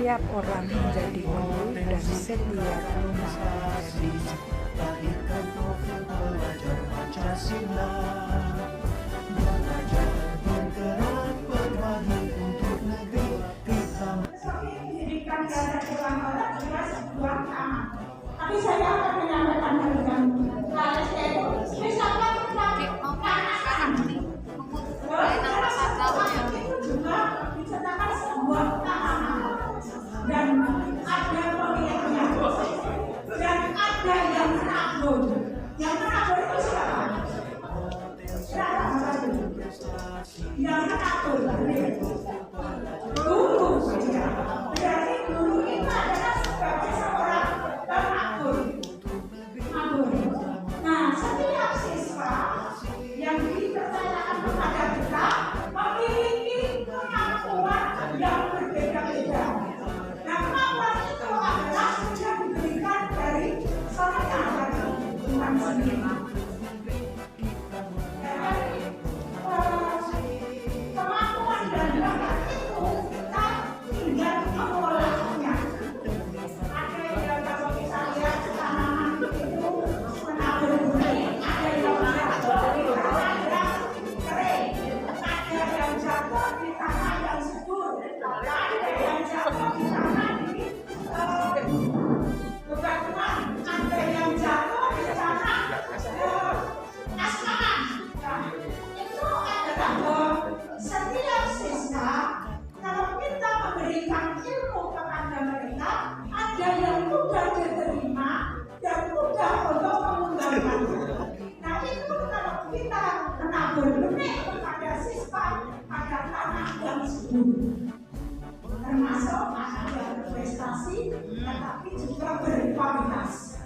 setiap orang menjadi guru dan setiap rumah menjadi lahirkan profil pelajar Pancasila, belajar bergerak berbagi untuk negeri kita. Pendidikan dasar orang orang adalah sebuah utama. Tapi saya akan menyampaikan hal yang yaitu misalkan itu juga diceritakan sebuah utama dan ada pemiliknya dan ada yang menabur. Yang menabur itu siapa? Yang menabur guru. Berarti guru itu adalah sebagai seorang penabur. Nah, setiap siswa yang dipercayakan kepada kita memiliki kemampuan yang berbeda-beda. Nah, kemampuan itu adalah sudah diberikan dari seorang yang ada Tuhan sendiri. Kemampuan dan bakat itu kita tinggal mengolahnya. Ada yang kalau kita lihat tanaman itu menabur benih, ada yang jatuh di tanah yang kering, ada yang jatuh di tanah yang subur, ada yang jatuh di tanah di bebatuan, ada yang jatuh di tanah asmaran. Nah, itu adalah setiap siswa kalau kita memberikan ilmu kepada mereka, ada yang mudah diterima dan mudah untuk mengembangkannya. Nah, itu kalau kita menabur benih kepada siswa pada tanah yang subur, termasuk anak yang berprestasi, tetapi juga berkualitas.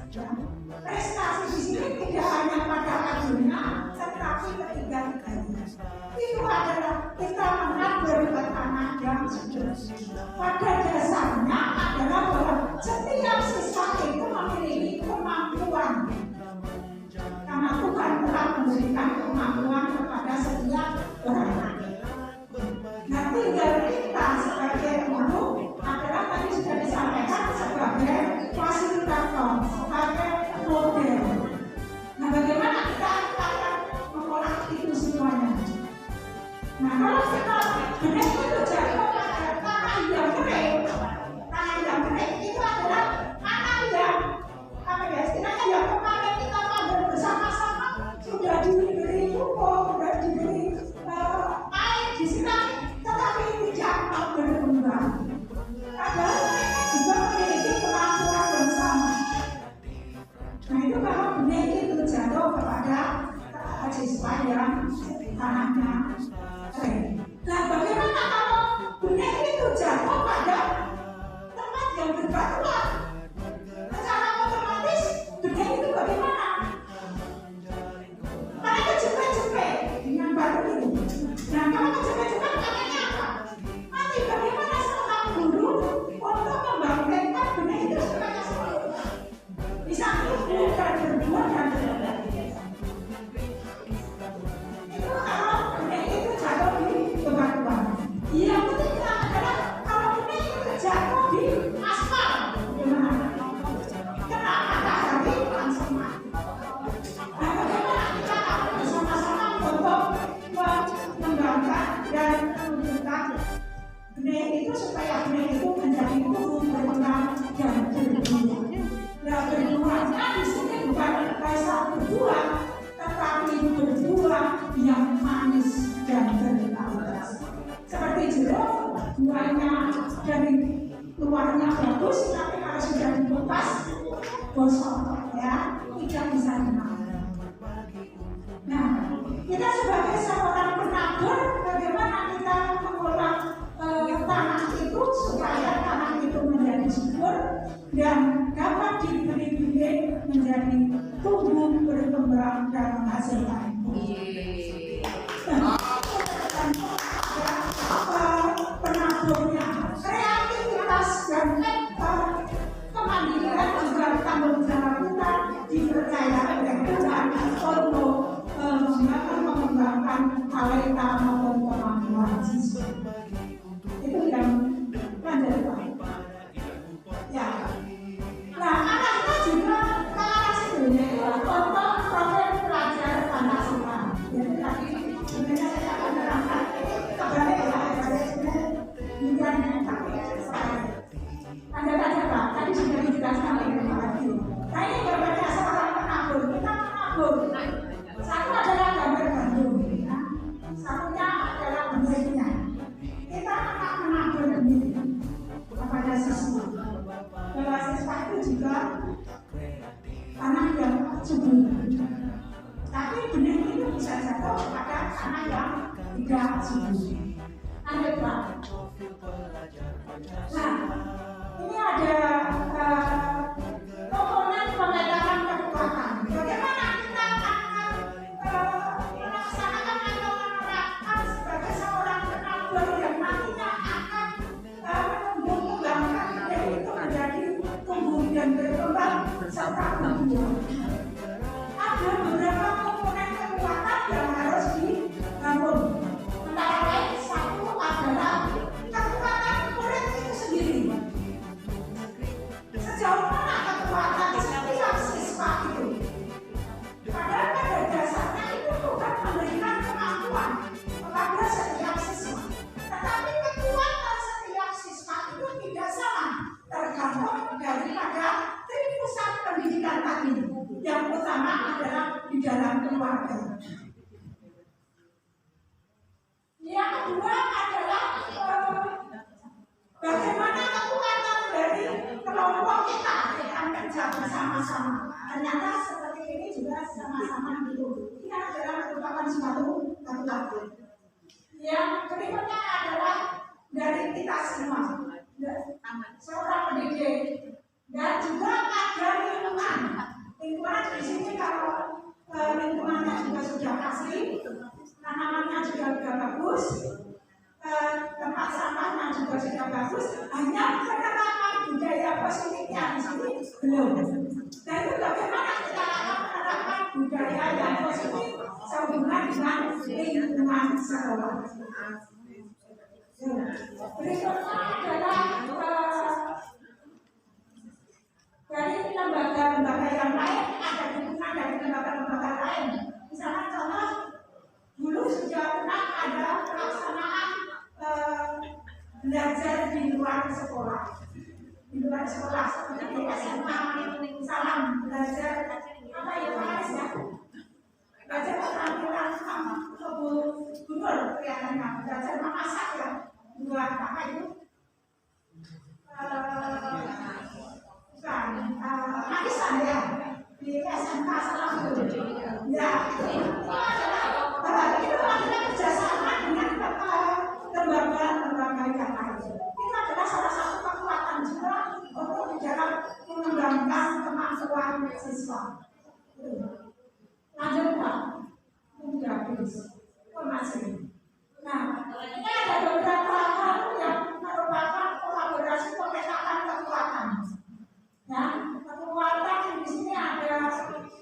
Prestasi di sini tidak hanya pada ajunya, tetapi ketiga-tiganya. Itu adalah kita menabur ke tanah yang subur. Pada dasarnya adalah bahwa setiap siswa itu memiliki kemampuan. Karena Tuhan telah memberikan kemampuan kepada setiap orang. Nah, tinggal kita sebagai guru adalah tadi sudah disampaikan sebagai fasilitator, sebagai model. Nah, bagaimana kita akan mengolah itu semuanya? Nah, kalau kita benar itu jatuh pada tanah yang kering, tanah yang kering itu adalah tanah yang apa ya? Istilahnya yang kemarin kita pada bersama-sama sudah diberi pupuk, sudah diberi air disiram, tetapi tidak mau berkembang. Padahal mereka juga memiliki kemampuan yang sama. Nah, itu kalau benih itu jatuh kepada siswa yang tanahnya kering. Nah, bagaimana kalau benih itu jatuh pada tempat yang berbatuan? Secara otomatis benih itu bagaimana? Mereka jepit-jepit dengan batu itu. Nah, kalau jepit-jepit katanya apa? Nanti bagaimana seorang guru untuk membangkitkan benih itu supaya sembuh? Bisa tumbuh dan berbuah dan berbuah. Itu kalau benih itu jatuh di bebatuan. Yang ketiga adalah kalau benih itu jatuh di aspal, gimana? Kenapa tak jadi langsung mati? Nah, bagaimana kita akan bersama-sama untuk mengembangkan dan menunjukkan benih itu supaya benih itu menjadi tumbuh berkembang dan berbuah. Nah, berbuahnya di sini bukan rasa berbuah, tetapi berbuah yang manis dan berkualitas. Seperti jeruk, buahnya dari luarnya bagus, tapi kalau sudah dikupas gosong, ya tidak bisa dimakan. Nah, kita sebagai seorang penabur, bagaimana kita mengolah tanah itu supaya tanah itu menjadi subur dan dapat diberi benih menjadi tumbuh, berkembang dan menghasilkan. Penaburnya, kreativitas dan kemandirian juga tanggung jawab kita dipercaya oleh Tuhan untuk mengembangkan talenta maupun kemampuan siswa. Itu yang lanjut Pak. bisa jatuh pada anak yang tidak subur. Lanjutlah. Nah, ini ada komponen pengetahuan kekuatan. Bagaimana kita akan melaksanakan atau menerapkan sebagai seorang penabur yang nantinya akan menumbuh kembangkan ide itu menjadi tumbuh dan berkembang serta tumbuh. Ada beberapa komponen kekuatan yang harus dibangun. Antara lain satu adalah kekuatan murid itu sendiri. Sejauh mana kekuatan setiap siswa itu? Padahal pada dasarnya itu bukan memberikan kemampuan kepada setiap siswa. Tetapi kekuatan setiap siswa itu tidak sama, tergantung daripada pusat pendidikan tadi. Yang utama adalah di dalam keluarga. Yang kedua adalah bagaimana kekuatan dari kelompok kita akan kerja bersama-sama. Ternyata seperti ini juga sama-sama gitu. Ini adalah merupakan suatu kekuatan. Yang berikutnya adalah dari kita semua, seorang pendidik, dan juga ada lingkungan. Lingkungan di sini kalau lingkungannya juga sudah asli, tanamannya juga sudah bagus, tempat sampahnya juga sudah bagus, hanya penerapan budaya positifnya di sini belum. Dan itu bagaimana kita akan menerapkan budaya yang positif sehubungan dengan lingkungan sekolah. Berikutnya adalah dari lembaga-lembaga yang lain, ada dukungan dari lembaga-lembaga lain. Misalnya contoh, dulu sudah pernah ada pelaksanaan belajar di luar sekolah. Di luar sekolah seperti di SMA, salam belajar apa ya Mas ya? Belajar keterampilan gubernur kelihatannya, belajar memasak ya, buat apa itu? Manisan ya, di SMK salam ya, itu adalah kerjasama dengan lembaga-lembaga yang lain. Itu adalah salah satu kekuatan juga untuk di dalam mengembangkan kemampuan siswa. Lanjut Pak, masih. Nah, ini ada beberapa hal yang merupakan kolaborasi pemetakan kekuatan. Ya, kekuatan di sini ada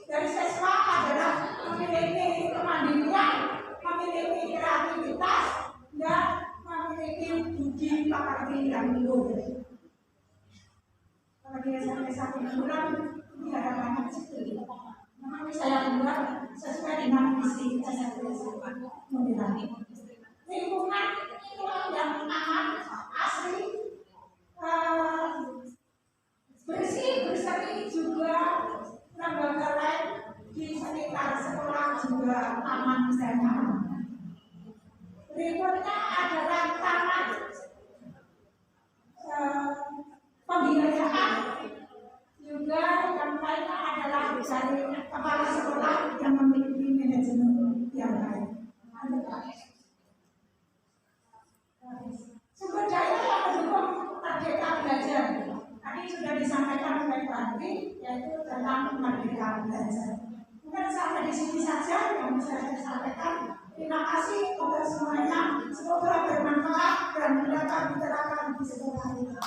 dari siswa adalah memiliki kemandirian, memiliki kreativitas, dan memiliki budi pekerti yang luhur. Kalau dia sampai 1 bulan, ini ada banyak sekali. Memang saya buat sesuai dengan visi SMK Mudirani. Lingkungan yang aman, asli, bersih juga lembaga lain di sekitar sekolah juga aman dan nyaman. Berikutnya adalah taman pembiayaan, juga yang lainnya adalah dari kepala sekolah yang memiliki manajemen yang baik. Sumber daya yang mendukung Merdeka Belajar tadi sudah disampaikan oleh Pak Andri, yaitu tentang Merdeka Belajar. Mungkin sampai di sini saja yang bisa saya sampaikan. Terima kasih untuk semuanya. Semoga bermanfaat dan dapat diterapkan di sekolah kita.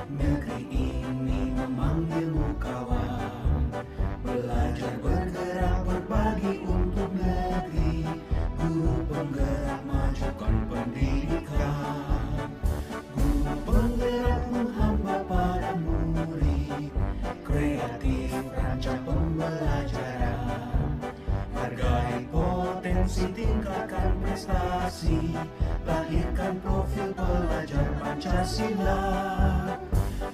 Negeri ini memanggilmu kawan, belajar bergerak berbagi untuk negeri, guru penggerak majukan pendidikan, guru penggerak menghamba pada murid, kreatif rancang pembelajaran, hargai potensi tingkatkan prestasi, lahirkan profil pelajar Pancasila.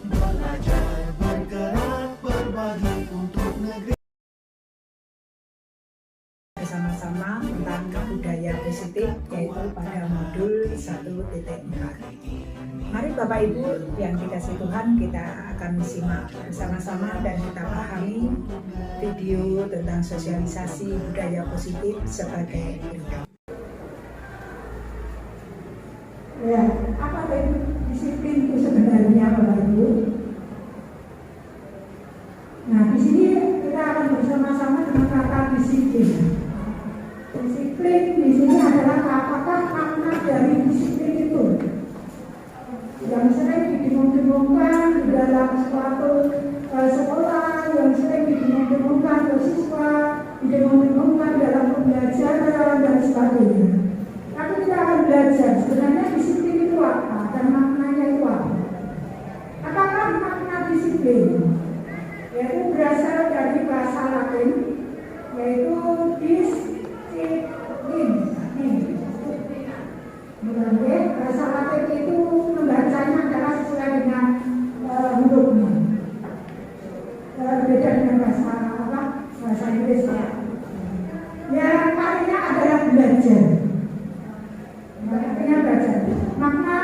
Belajar bergerak berbagi untuk negeri. budaya positif, yaitu pada modul 1.4. Mari Bapak Ibu yang dikasih Tuhan, kita akan simak bersama-sama dan kita pahami video tentang sosialisasi budaya positif sebagai berikut. Ya, apa itu disiplin itu sebenarnya Bapak Ibu? Nah, di sini kita akan bersama-sama dengan kata disiplin. Disiplin di sini adalah apakah makna dari disiplin itu yang sering didengung-dengungkan di dalam suatu sekolah, yang sering didengung-dengungkan ke siswa, didengung-dengungkan dalam pembelajaran dan sebagainya. Tapi kita akan belajar sebenarnya disiplin itu apa dan maknanya itu apa. Apakah makna disiplin? Yaitu berasal dari bahasa Latin, yaitu disiplin. Bahasa Latin itu membacanya adalah sesuai dengan hurufnya. Berbeda dengan bahasa Inggris. Yang artinya adalah belajar. Artinya belajar. Makna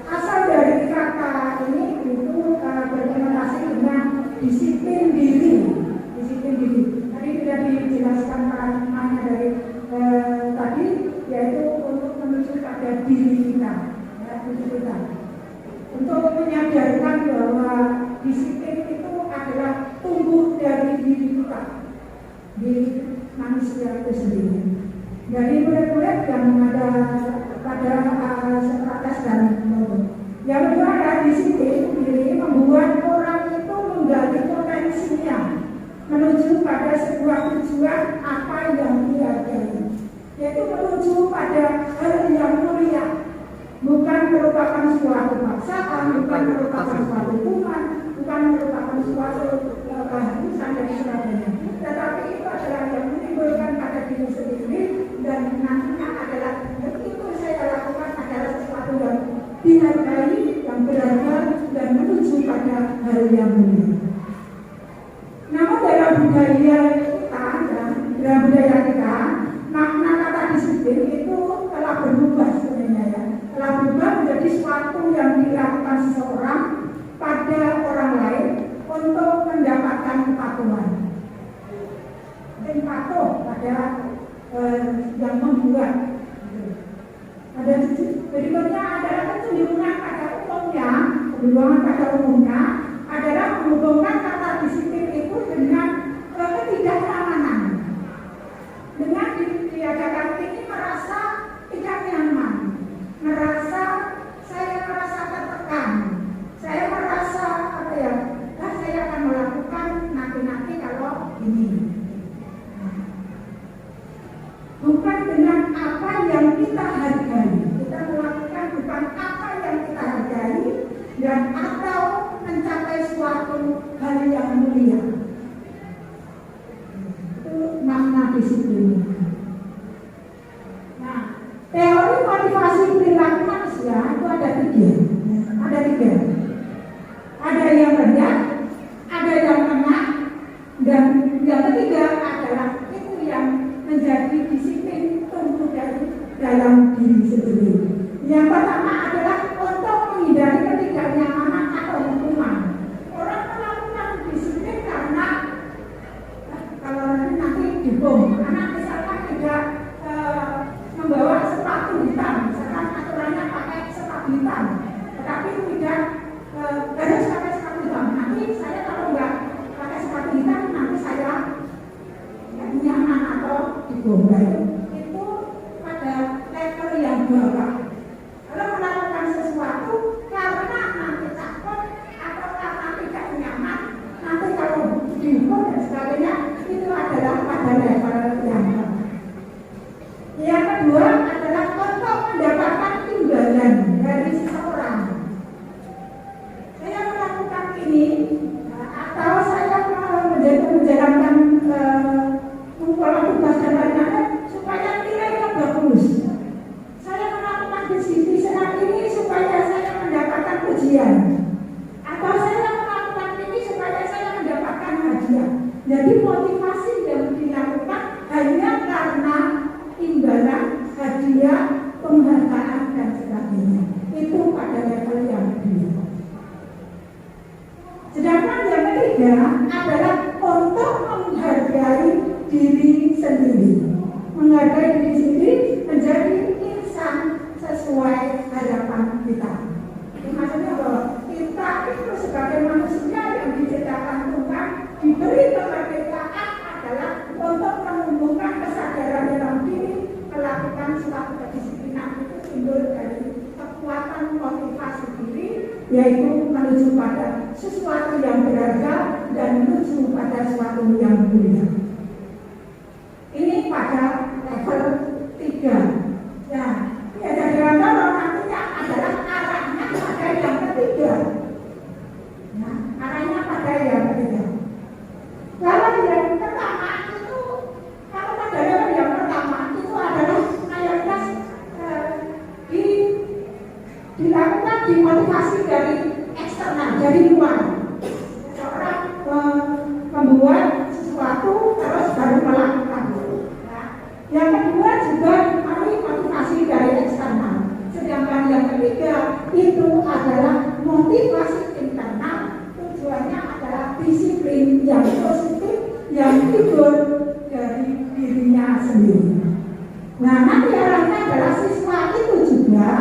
asal dari kata ini itu berkonotasi dengan disiplin diri. Disiplin diri. Tadi sudah dijelaskan maknanya dari tadi, yaitu untuk menuju pada diri kita, diri kita. Untuk menyadarkan bahwa disiplin itu adalah tumbuh dari diri kita, diri manusia itu sendiri. Dari murid-murid yang ada pada Sokrates dan Plato. Yang kedua adalah disiplin diri membuat orang itu menggali potensinya menuju pada sebuah tujuan apa yang dihargai, yaitu menuju pada hal yang mulia, bukan merupakan suatu paksaan, bukan merupakan suatu hukuman, bukan merupakan suatu keharusan dan sebagainya, tetapi itu adalah yang menimbulkan pada diri sendiri dan nantinya adalah begitu saya lakukan adalah sesuatu yang dihargai, yang berharga dan menuju pada hal yang mulia. Namun dalam budaya kita, makna kata disiplin itu telah berubah sebenarnya ya. Telah berubah menjadi sesuatu yang dilakukan seseorang pada orang lain untuk mendapatkan kepatuhan. Patuh pada yang membuat. Ada berikutnya adalah kecenderungan pada umumnya adalah menghubungkan kata disiplin itu dengan ketidaknyamanan. Dengan diadakan ini merasa tidak nyaman, saya merasa tertekan, saya merasa saya akan melakukan nanti kalau ini. Bukan dengan apa yang kita hargai, kita melakukan bukan apa yang kita hargai dan atau mencapai suatu hal yang mulia. Itu makna disiplin. Nah, teori motivasi perilaku manusia itu ada tiga. Ada yang rendah, ada yang tengah, dan yang ketiga adalah itu yang menjadi disiplin tumbuh dari dalam diri sendiri. Yang pertama adalah untuk menghindari ketidaknyamanan atau hukuman. Orang melakukan disiplin karena kalau nanti dibom, anak misalkan tidak membawa sepatu hitam, misalkan aturannya pakai sepatu hitam, tetapi tidak harus pakai sepatu hitam. Nanti saya kalau nggak pakai sepatu hitam, nanti saya nyaman atau dibom. Itu pada level yang bawah. Kalau melakukan sesuatu karena nanti takut atau karena tidak nyaman, nanti kalau dihukum dan sebagainya, itu adalah pada level yang bawah. Yang kedua adalah untuk mendapatkan imbalan dari seseorang. Saya melakukan ini atau saya menjalankan pola tugas dan lain-lain supaya nilainya bagus. Saya melakukan disiplin ini supaya saya mendapatkan pujian, atau saya melakukan ini supaya saya mendapatkan hadiah. Jadi motivasi yang dilakukan hanya karena imbalan suatu kedisiplinan itu timbul dari kekuatan motivasi diri, yaitu menuju pada sesuatu yang berharga dan menuju pada sesuatu yang mulia. Ini pada level 3. Ya, jadi orang nantinya adalah arahnya pada yang ketiga. Nah, arahnya pada yang ketiga. Kalau yang pertama itu, kalau pada yang pertama itu adalah mayoritas dilakukan dimotivasi dari eksternal, dari luar. Seorang membuat sesuatu terus baru melakukan. Nah, yang kedua juga dipengaruhi motivasi dari eksternal. Sedangkan yang ketiga itu adalah motivasi internal. Tujuannya adalah disiplin yang positif yang timbul dari dirinya sendiri. Nah, nanti arahnya adalah siswa itu juga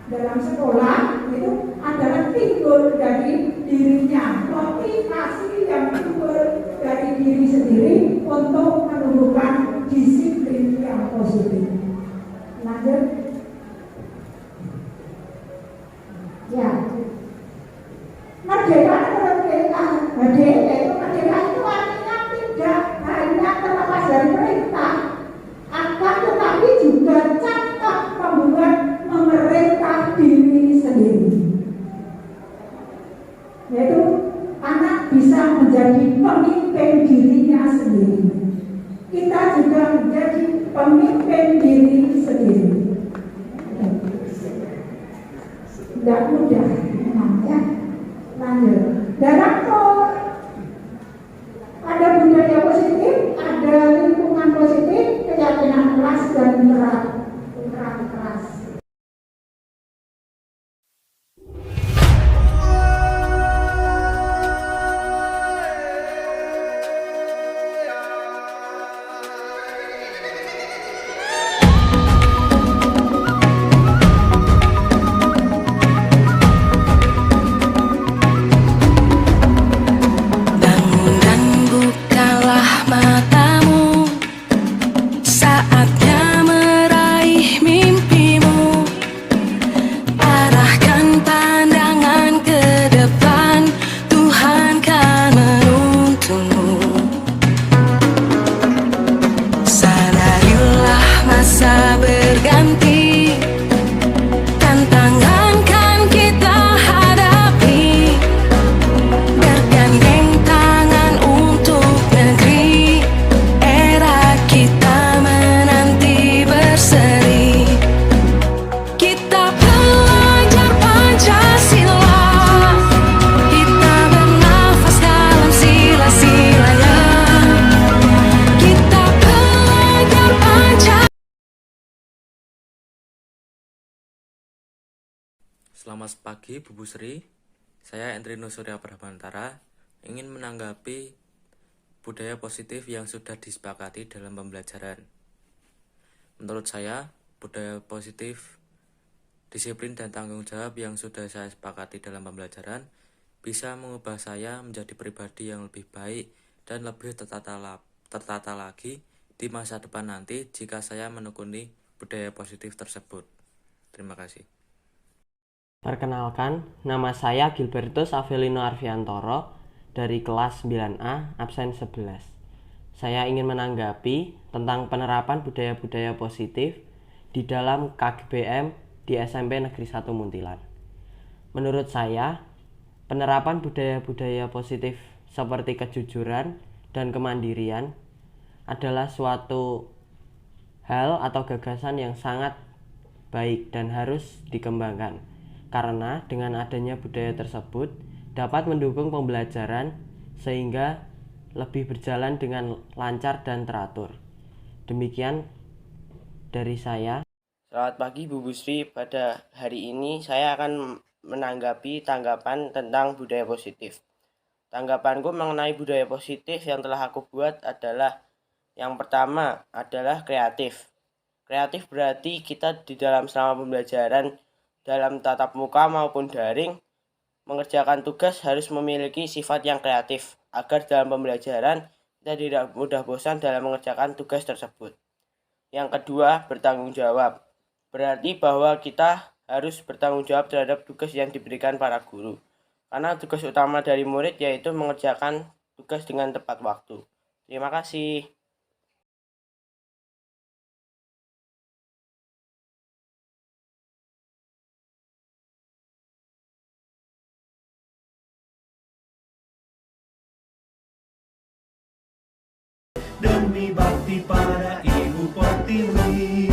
dalam sekolah itu adalah timbul dari dirinya, motivasi yang timbul dari diri sendiri untuk menumbuhkan disiplin yang positif. Lanjut. Ya. Merdeka menurut kita, merdeka itu artinya tidak hanya terlepas dari perintah, akan tetapi juga cakap membuat memerintah diri sendiri. Yaitu anak bisa menjadi pemimpin dirinya sendiri. Kita juga menjadi pemimpin diri sendiri. Tidak mudah memang ya. Lanjut. Dalam ada budaya positif, ada lingkungan positif, keyakinan keras dan menyerah keras. Selamat pagi Bu Sri, saya Endrino Surya Prabantara ingin menanggapi budaya positif yang sudah disepakati dalam pembelajaran. Menurut saya, budaya positif, disiplin dan tanggung jawab yang sudah saya sepakati dalam pembelajaran bisa mengubah saya menjadi pribadi yang lebih baik dan lebih tertata lagi di masa depan nanti jika saya menekuni budaya positif tersebut. Terima kasih. Perkenalkan, nama saya Gilbertus Avelino Arfiantoro dari kelas 9A, absen 11. Saya ingin menanggapi tentang penerapan budaya-budaya positif di dalam KGBM di SMP Negeri 1 Muntilan. Menurut saya, penerapan budaya-budaya positif seperti kejujuran dan kemandirian adalah suatu hal atau gagasan yang sangat baik dan harus dikembangkan. Karena dengan adanya budaya tersebut dapat mendukung pembelajaran sehingga lebih berjalan dengan lancar dan teratur. Demikian dari saya. Selamat pagi Bu Busri, pada hari ini saya akan menanggapi tanggapan tentang budaya positif. Tanggapanku mengenai budaya positif yang telah aku buat adalah yang pertama adalah kreatif. Kreatif berarti kita di dalam selama pembelajaran dalam tatap muka maupun daring, mengerjakan tugas harus memiliki sifat yang kreatif agar dalam pembelajaran kita tidak mudah bosan dalam mengerjakan tugas tersebut. Yang kedua, bertanggung jawab. Berarti bahwa kita harus bertanggung jawab terhadap tugas yang diberikan para guru. Karena tugas utama dari murid yaitu mengerjakan tugas dengan tepat waktu. Terima kasih. Demi bakti pada Ibu Pertiwi,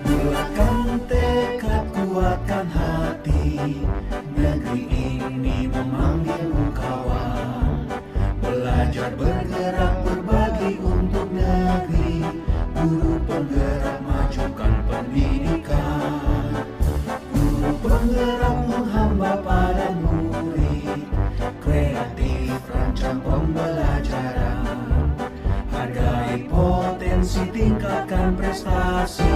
bulatkan tekad, kuatkan hati, negeri ini memanggilmu kawan. Belajar bergerak berbagi untuk negeri, guru penggerak majukan pendidikan, guru penggerak menghamba pada murid, kreatif rancang pembelajaran, hargai potensi, tingkatkan prestasi.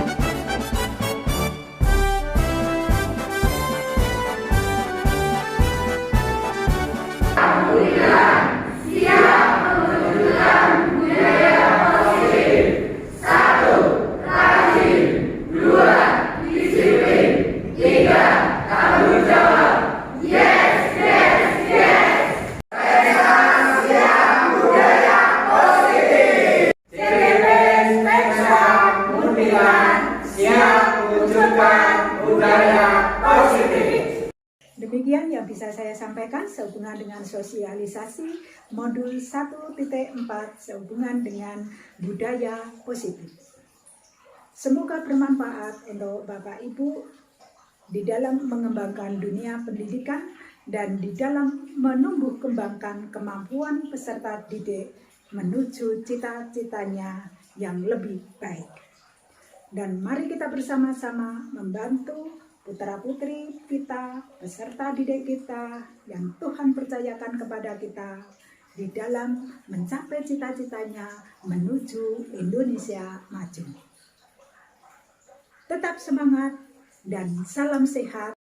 Demikian yang bisa saya sampaikan sehubungan dengan sosialisasi modul 1.4 sehubungan dengan budaya positif. Semoga bermanfaat untuk Bapak Ibu di dalam mengembangkan dunia pendidikan dan di dalam menumbuh kembangkan kemampuan peserta didik menuju cita-citanya yang lebih baik. Dan mari kita bersama-sama membantu putra-putri kita, peserta didik kita yang Tuhan percayakan kepada kita di dalam mencapai cita-citanya menuju Indonesia maju. Tetap semangat dan salam sehat